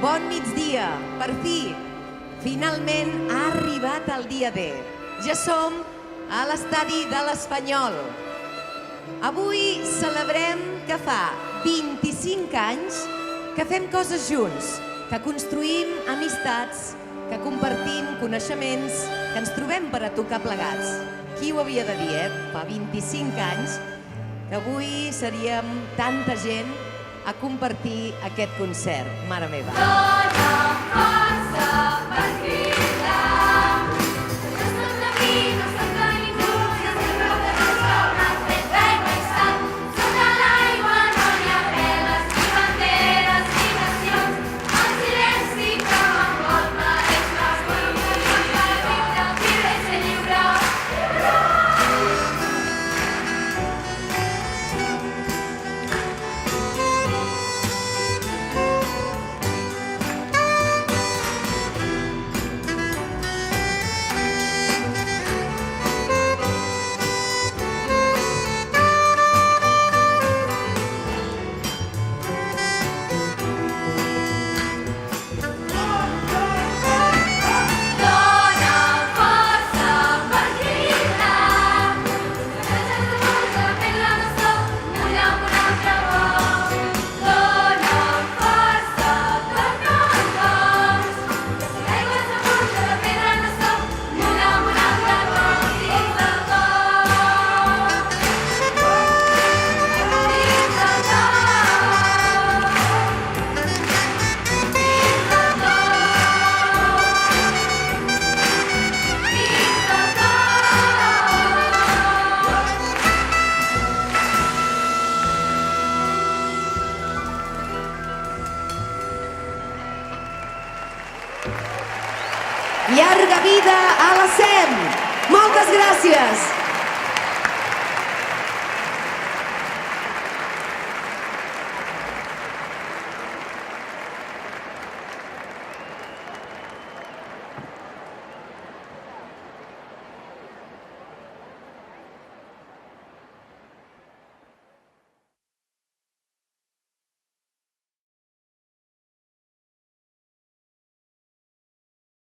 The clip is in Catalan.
Bon migdia, per fi, finalment ha arribat el dia D. Ja som a l'estadi de l'Espanyol. Avui celebrem que fa 25 anys que fem coses junts, que construïm amistats, que compartim coneixements, que ens trobem per a tocar plegats. Qui ho havia de dir, Fa 25 anys que avui seríem tanta gent a compartir aquest concert. Mare meva. Dona força per cridar, no som de mi, no som de ningú, i els que prou de tots som has fet d'aigua i sal. Sota l'aigua no hi ha veles, ni banderes, ni nacions, el silenci que m'envolta és l'escolta per viure, viure i ser lliure. Llarga vida a la SEM! Moltes gràcies!